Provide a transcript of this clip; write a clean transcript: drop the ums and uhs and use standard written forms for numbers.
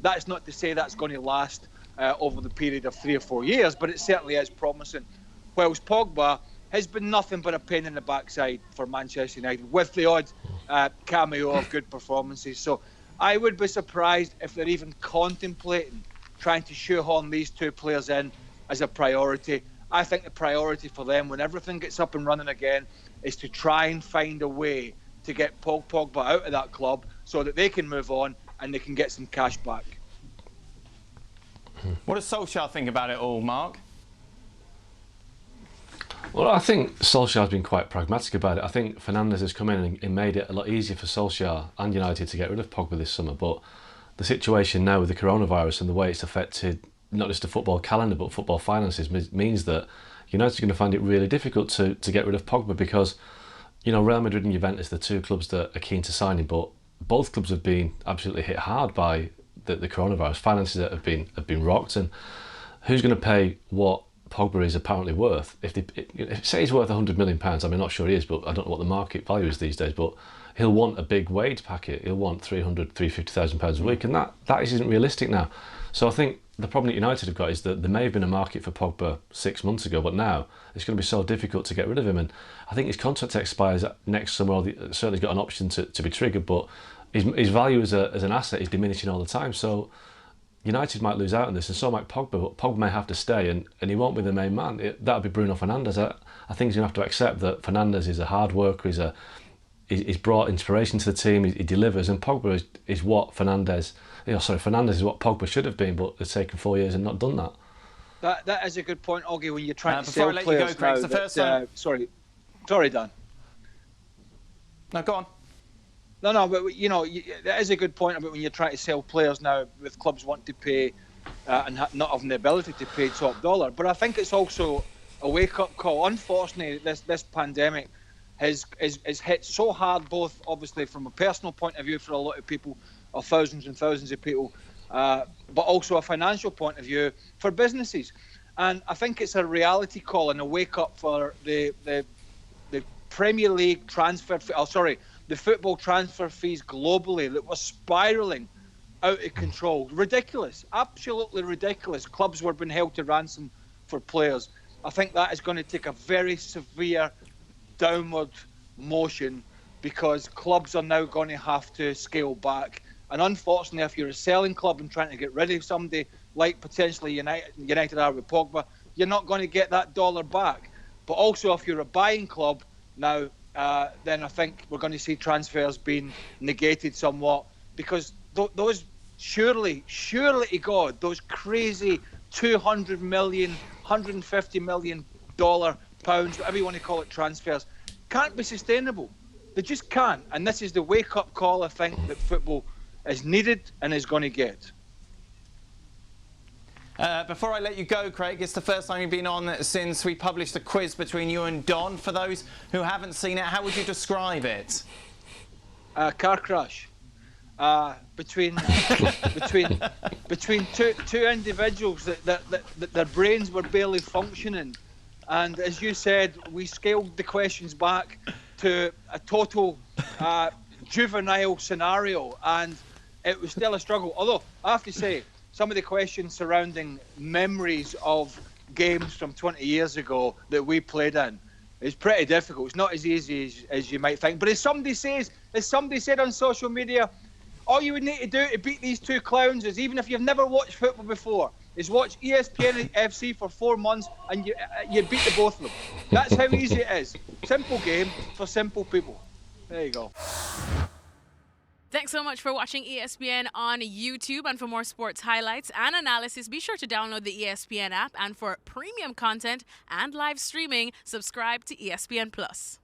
That's not to say that's going to last over the period of 3 or 4 years, but it certainly is promising. Whilst Pogba has been nothing but a pain in the backside for Manchester United, with the odd cameo of good performances. So I would be surprised if they're even contemplating trying to shoehorn these two players in as a priority. I think the priority for them, when everything gets up and running again, is to try and find a way to get Paul Pogba out of that club so that they can move on and they can get some cash back. What does Solskjaer think about it all, Mark? Well, I think Solskjaer's been quite pragmatic about it. I think Fernandes has come in and made it a lot easier for Solskjaer and United to get rid of Pogba this summer. But the situation now with the coronavirus and the way it's affected not just the football calendar but football finances means that United's going to find it really difficult to get rid of Pogba because, Real Madrid and Juventus, the two clubs that are keen to sign him, but both clubs have been absolutely hit hard by the coronavirus. Finances that have been rocked, and who's going to pay what Pogba is apparently worth? If say he's worth £100 million, I mean, I'm not sure he is, but I don't know what the market value is these days, but he'll want a big wage packet. He'll want £350,000 a week, and that isn't realistic now. So I think the problem that United have got is that there may have been a market for Pogba 6 months ago, but now it's going to be so difficult to get rid of him. And I think his contract expires next summer, or certainly he's got an option to be triggered, but his value as an asset is diminishing all the time. So United might lose out on this, and so might Pogba, but Pogba may have to stay, and he won't be the main man. That'll be Bruno Fernandes. I think he's going to have to accept that Fernandes is a hard worker, he's brought inspiration to the team, he delivers, and Pogba is what Fernandes is what Pogba should have been, but it's taken 4 years and not done that. That is a good point, Augie, when you're trying to before sell I let players you go, Craig, now. it's the first time. Sorry, Dan. No, go on. No, but that is a good point about when you're trying to sell players now, with clubs wanting to pay and not having the ability to pay top dollar. But I think it's also a wake-up call. Unfortunately, this pandemic has hit so hard, both obviously from a personal point of view for a lot of people, or thousands and thousands of people, but also a financial point of view for businesses. And I think it's a reality call and a wake-up for the Premier League the football transfer fees globally that were spiralling out of control. Ridiculous, absolutely ridiculous. Clubs were being held to ransom for players. I think that is going to take a very severe downward motion because clubs are now going to have to scale back. And unfortunately, if you're a selling club and trying to get rid of somebody like potentially United are with Pogba, you're not going to get that dollar back. But also, if you're a buying club now, then I think we're going to see transfers being negated somewhat because those surely to God, those crazy $200 million, $150 million, pounds, whatever you want to call it, transfers can't be sustainable. They just can't. And this is the wake-up call I think that football is needed and is going to get. Before I let you go, Craig, it's the first time you've been on since we published a quiz between you and Don. For those who haven't seen it, how would you describe it? Car crash. Between two individuals that their brains were barely functioning. And as you said, we scaled the questions back to a total juvenile scenario, and it was still a struggle. Although, I have to say, some of the questions surrounding memories of games from 20 years ago that we played in is pretty difficult. It's not as easy as you might think. But as somebody said on social media, all you would need to do to beat these two clowns is, even if you've never watched football before, is watch ESPN FC for 4 months and you beat the both of them. That's how easy it is. Simple game for simple people. There you go. Thanks so much for watching ESPN on YouTube. And for more sports highlights and analysis, be sure to download the ESPN app. And for premium content and live streaming, subscribe to ESPN Plus.